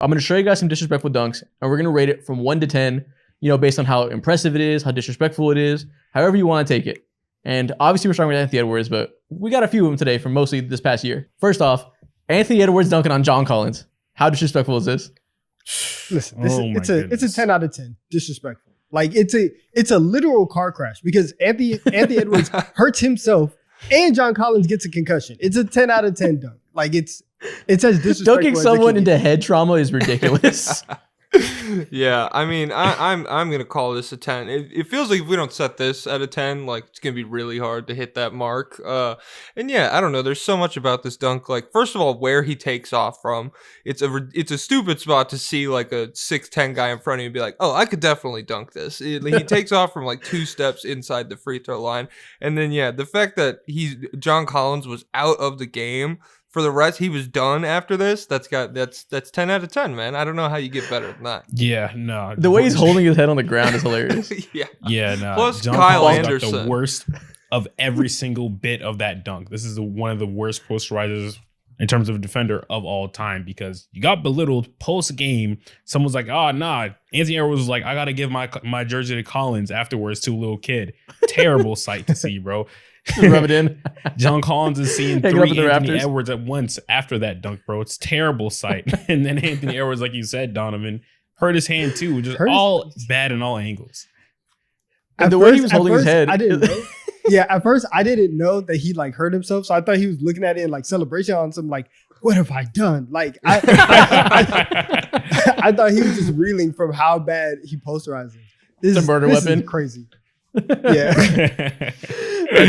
I'm going to show you guys some disrespectful dunks, and we're going to rate it from 1 to 10, based on how impressive it is, how disrespectful it is, however you want to take it. And obviously we're starting with Anthony Edwards, but we got a few of them today from mostly this past year. First off, Anthony Edwards dunking on John Collins. How disrespectful is this? Listen, it's a 10 out of 10. Disrespectful. Like it's a literal car crash because Anthony Edwards hurts himself and John Collins gets a concussion. It's a 10 out of 10 dunk. Like it's as disrespectful. Dunking someone into head trauma is ridiculous. Yeah, I mean, I'm gonna call this a 10. It feels like if we don't set this at a 10, like it's gonna be really hard to hit that mark. And yeah, I don't know. There's so much about this dunk. Like, first of all, where he takes off from, it's a stupid spot to see like a 6'10" guy in front of you and be like, oh, I could definitely dunk this. He takes off from like 2 steps inside the free throw line, and then yeah, the fact that John Collins was out of the game. For the rest, he was done after this. That's 10 out of 10, man. I don't know how you get better than that. Yeah, no. The way he's holding his head on the ground is hilarious. Yeah, no. Plus, John Kyle Collins Anderson got the worst of every single bit of that dunk. This is one of the worst posterizers in terms of a defender of all time because you got belittled post game. Someone's like, "Oh, nah." Anthony Edwards was like, "I gotta give my jersey to Collins afterwards to a little kid." Terrible sight to see, bro. Rub it in. John Collins is seeing 3 Anthony Edwards at once after that dunk, bro. It's terrible sight. And then Anthony Edwards, like you said, Donovan, hurt his hand too, just all bad in all angles. And the way he was holding his head. I didn't know. Yeah, at first I didn't know that he like hurt himself. So I thought he was looking at it in like celebration on some like, what have I done? Like I thought he was just reeling from how bad he posterized it. It's a murder weapon. Is crazy. Yeah.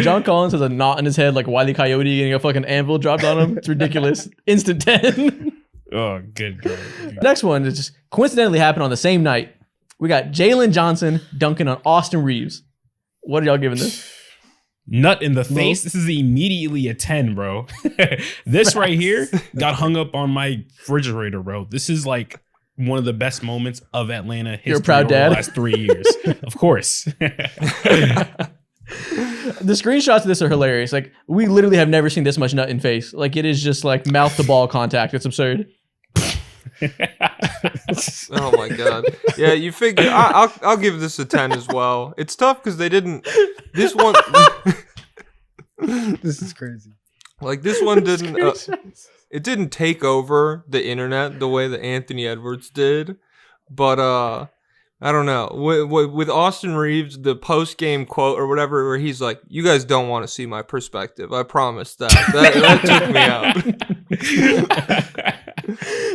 John Collins has a knot in his head like Wile E. Coyote getting a fucking anvil dropped on him. It's ridiculous. Instant 10. Oh, good God. Next one is just coincidentally happened on the same night. We got Jaylen Johnson dunking on Austin Reeves. What are y'all giving this? Nut in the face. This is immediately a 10, bro. This right here got hung up on my refrigerator, bro. This is like one of the best moments of Atlanta history. You're a proud dad? Over the last 3 years. Of course. The screenshots of this are hilarious. Like, we literally have never seen this much nut in face. Like, it is just like mouth to ball contact. It's absurd. Oh my God. Yeah, you figure I'll give this a 10 as well. It's tough because they didn't. This one. This is crazy. Like this one didn't. It didn't take over the internet the way that Anthony Edwards did, but I don't know. With Austin Reeves, the post-game quote or whatever, where he's like, "You guys don't want to see my perspective. I promise that." That took me out.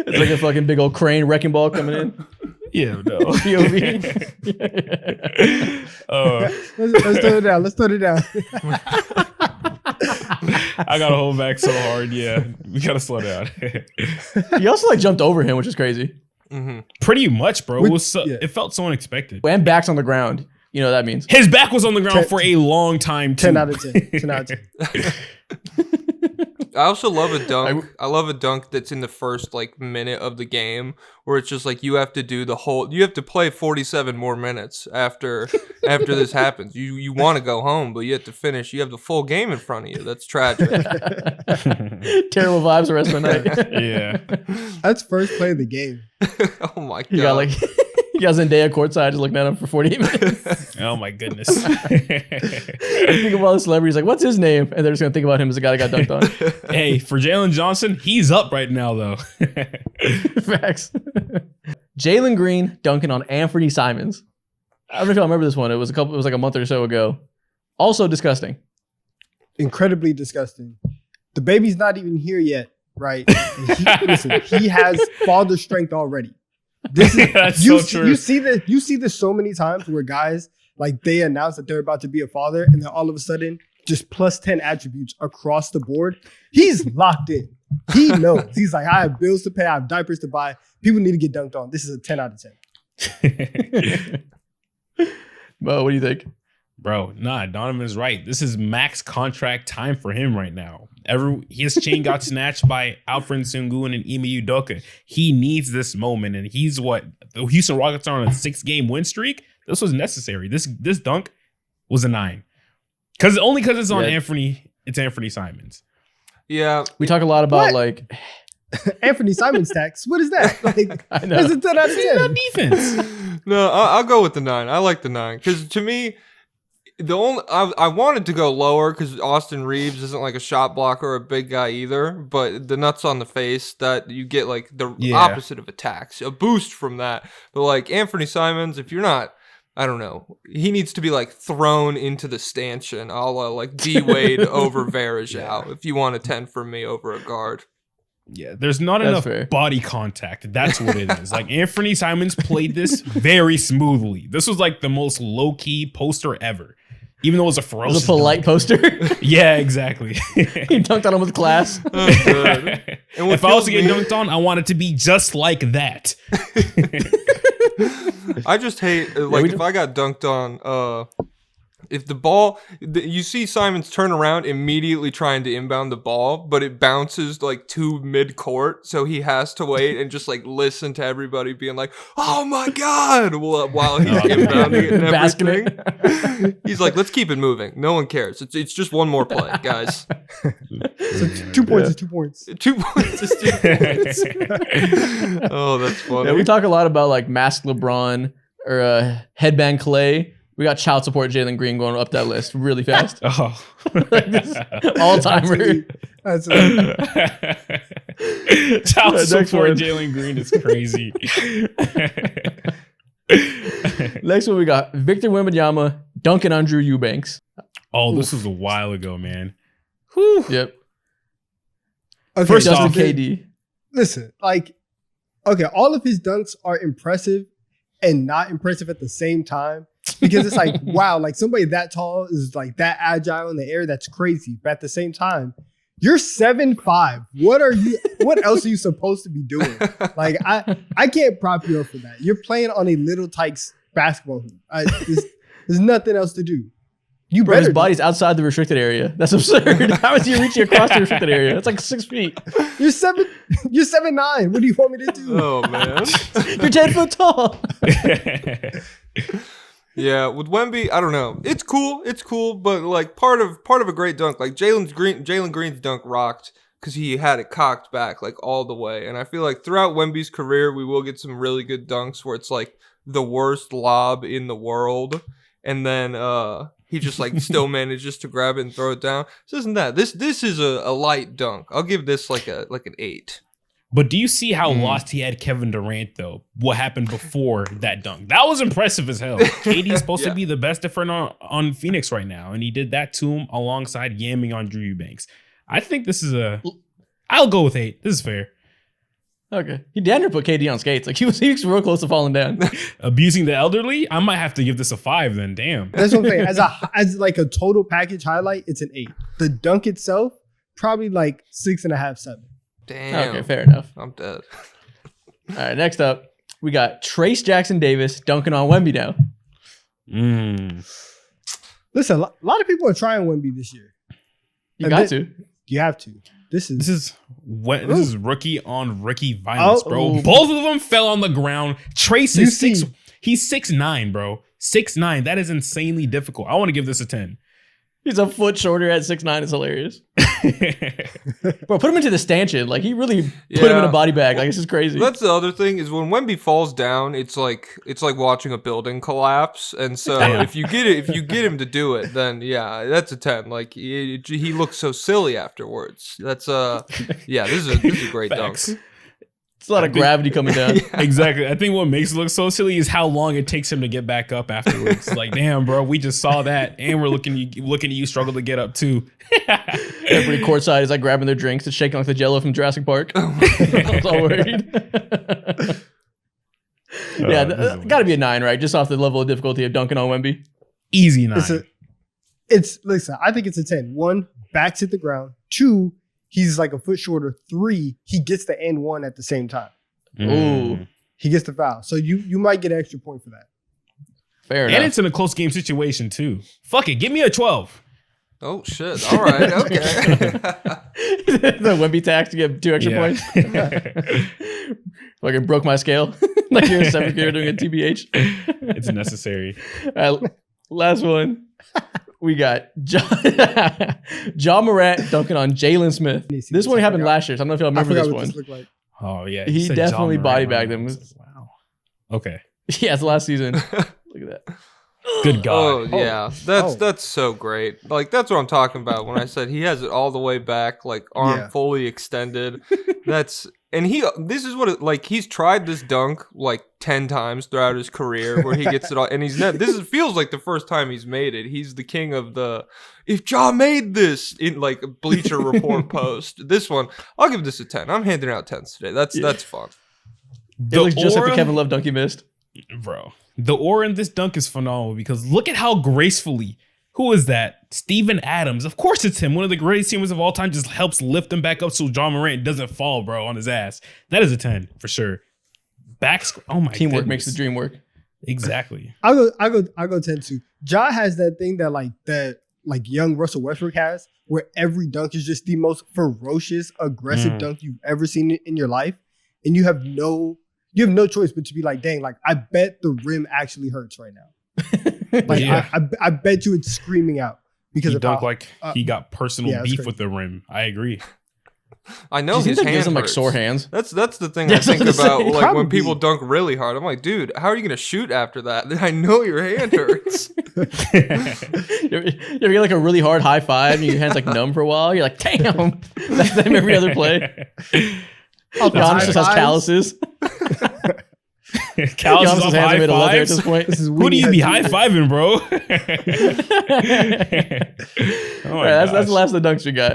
It's like a fucking big old crane wrecking ball coming in. Yeah, no. POV. Let's throw it down. Let's throw it down. I gotta hold back so hard. Yeah, we gotta slow down. He also like jumped over him, which is crazy. Mm-hmm. Pretty much, bro. It felt so unexpected. And back's on the ground. You know what that means. His back was on the ground for a long time, too. 10 out of 10. 10 out of 10. I also love a dunk. I love a dunk that's in the first like minute of the game where it's just like you have to play 47 more minutes after this happens. You want to go home, but you have to finish. You have the full game in front of you. That's tragic. Terrible vibes the rest of the night. Yeah. That's first play of the game. Oh my God. You got like you got Zendaya courtside just looking at him for 48 minutes. Oh my goodness. Think of all the celebrities like, what's his name? And they're just gonna think about him as the guy that got dunked on. Hey, for Jaylen Johnson, he's up right now though. Facts. Jalen Green dunking on Anthony Simons. I don't know if y'all remember this one. It was like a month or so ago. Also disgusting. Incredibly disgusting. The baby's not even here yet, right? Listen, he has father strength already. This is That's so true. You see this so many times where guys like they announce that they're about to be a father, and then all of a sudden, just plus 10 attributes across the board. He's locked in. He knows. He's like, I have bills to pay, I have diapers to buy. People need to get dunked on. This is a 10 out of 10. Well, what do you think? Bro, nah, Donovan's right. This is max contract time for him right now. His chain got snatched by Alfred Sengun and Ime Udoka. He needs this moment, and he's what? The Houston Rockets are on a 6-game win streak. This was necessary. This dunk was a 9. Because it's on Anthony. It's Anthony Simons. Yeah. We talk a lot about like Anthony Simons tax. What is that? Like, I know. that's a 10 out of 10. Defense. No, I'll go with the 9. I like the 9 because to me, I wanted to go lower because Austin Reeves isn't like a shot blocker or a big guy either. But the nuts on the face that you get like the opposite of a tax, a boost from that. But like Anthony Simons, if you're not, I don't know, he needs to be like thrown into the stanchion, a la like D Wade over Varejao. If you want a 10 from me over a guard. Yeah, there's not That's enough fair. body contact. That's what it is. Like Anthony Simons played this very smoothly. This was like the most low key poster ever, even though it was a It ferocious. was a polite poster. Yeah, exactly. He dunked on him with class. Oh, good. And what If I was to kills get me- dunked on, I want it to be just like that. I just hate like if I got dunked on, if the ball, you see Simons turn around immediately trying to inbound the ball, but it bounces like to mid court, so he has to wait and just like listen to everybody being like, "Oh my god!" while he's inbounding it and Basking everything. it. He's like, "Let's keep it moving. No one cares. It's just one more play, guys. So 2 points is 2 points. 2 points is 2 points." Oh, that's funny. Yeah, we talk a lot about like Mask LeBron or Headband Clay. We got child support Jalen Green going up that list really fast. Oh. All timer. That's Child Next support one. Jalen Green is crazy. Next one we got Victor Wembanyama dunking on Drew Eubanks. Oh, this was a while ago, man. Yep. okay, First Justin off- KD. listen, like, okay, all of his dunks are impressive and not impressive at the same time because it's like, wow, like somebody that tall is like that agile in the air. That's crazy. But at the same time, you're 7'5". What else are you supposed to be doing? Like, I can't prop you up for that. You're playing on a Little Tykes basketball hoop. There's nothing else to do. You Bro, his better. body's outside the restricted area. That's absurd. How is he reaching across the restricted area? That's like 6 feet. You're 7'9". What do you want me to do? Oh man. You're 10 foot tall. Yeah, with Wemby, I don't know. It's cool, but like part of a great dunk, like Jalen Green's dunk rocked because he had it cocked back like all the way. And I feel like throughout Wemby's career, we will get some really good dunks where it's like the worst lob in the world, and then he just like still manages to grab it and throw it down. This isn't that. This is a light dunk. I'll give this like an 8. But do you see how lost he had Kevin Durant, though? What happened before that dunk? That was impressive as hell. KD's supposed to be the best defender on Phoenix right now, and he did that to him alongside yamming on Drew Eubanks. I think this is I'll go with 8. This is fair. Okay. He damn near put KD on skates. Like he was real close to falling down. Abusing the elderly? I might have to give this a 5 then. Damn. That's what I'm saying. As like a total package highlight, it's an 8. The dunk itself, probably like 6.5, 7. Damn. Okay, fair enough. I'm dead. All right, next up, we got Trace Jackson Davis dunking on Wemby now. Listen, a lot of people are trying Wemby this year. You And got thi- to. You have to. This is This is rookie on rookie violence, Oh. bro. Both of them fell on the ground. Trace You is see- he's 6'9", bro. 6'9". That is insanely difficult. I want to give this a 10. He's a foot shorter at 6'9". It's hilarious. Bro, put him into the stanchion. Like he really put him in Yeah. a body bag. Like this is crazy. That's the other thing is when Wemby falls down, it's like watching a building collapse. And so Yeah. if you get him to do it, then yeah, that's a 10. Like he looks so silly afterwards. That's yeah, this is a great Facts. dunk. It's a lot of gravity coming down. Exactly. I think what makes it look so silly is how long it takes him to get back up afterwards. Like, damn, bro, we just saw that, and we're looking at you struggle to get up too. Everybody courtside is like grabbing their drinks and shaking like the Jello from Jurassic Park. I was all worried. Yeah, got to be a 9, right? Just off the level of difficulty of dunking on Wemby. Easy 9. listen, I think it's a 10. 1, backs hit the ground. 2, he's like a foot shorter. 3, he gets the and 1 at the same time. Ooh, He gets the foul. So you might get an extra point for that. fair And enough. it's in a close game situation too. Fuck it, give me a 12. Oh shit! All right, okay. The Wemby tax to get 2 extra Yeah. points. Fucking broke my scale. Like you're a 7th grader doing a TBH. It's necessary. All right, last one. we got John Morant dunking on Jaylen Smith. This one happened last year, so I don't know if y'all remember this one. This looked like. Oh yeah, He said definitely Ja body Morant. bagged him. Wow. Okay. Yeah, it's last season. Look at that. Good God. Oh yeah, that's so great. Like that's what I'm talking about when I said he has it all the way back, like arm fully extended. This is what it, like he's tried this dunk like 10 times throughout his career where he gets it all, and feels like the first time he's made it. He's the king of the if Ja made this in like a Bleacher Report post. This one, I'll give this a 10. I'm handing out 10s today. That's fun. It looks just like the Kevin Love dunk he missed. Bro, the aura in this dunk is phenomenal because look at how gracefully, who is that? Steven Adams. Of course it's him. One of the greatest teamers of all time, just helps lift him back up so John Morant doesn't fall, bro, on his ass. That is a 10 for sure. Oh my Teamwork goodness. makes the dream work. Exactly. I'll go 10 too. Ja has that thing that young Russell Westbrook has, where every dunk is just the most ferocious, aggressive dunk you've ever seen in your life, and you have no choice but to be like, dang, like I bet the rim actually hurts right now. Like I bet you it's screaming out because he of dunked how, like he got personal beef crazy. with the rim. I agree. I know his hand gives him like hurts. sore hands. That's the thing Yeah, I think that's what I'm about saying. like when Probably. people dunk really hard. I'm like, dude, how are you gonna shoot after that? I know your hand hurts. You ever get like a really hard high five and your hand's like numb for a while? You're like, damn. That's them every other play. Giannis just has calluses. Calluses Giannis' off hands are high made of leather at this fives. point. This is Who do you weenie be head high fiving, bro? All right, that's the last of the dunks we got.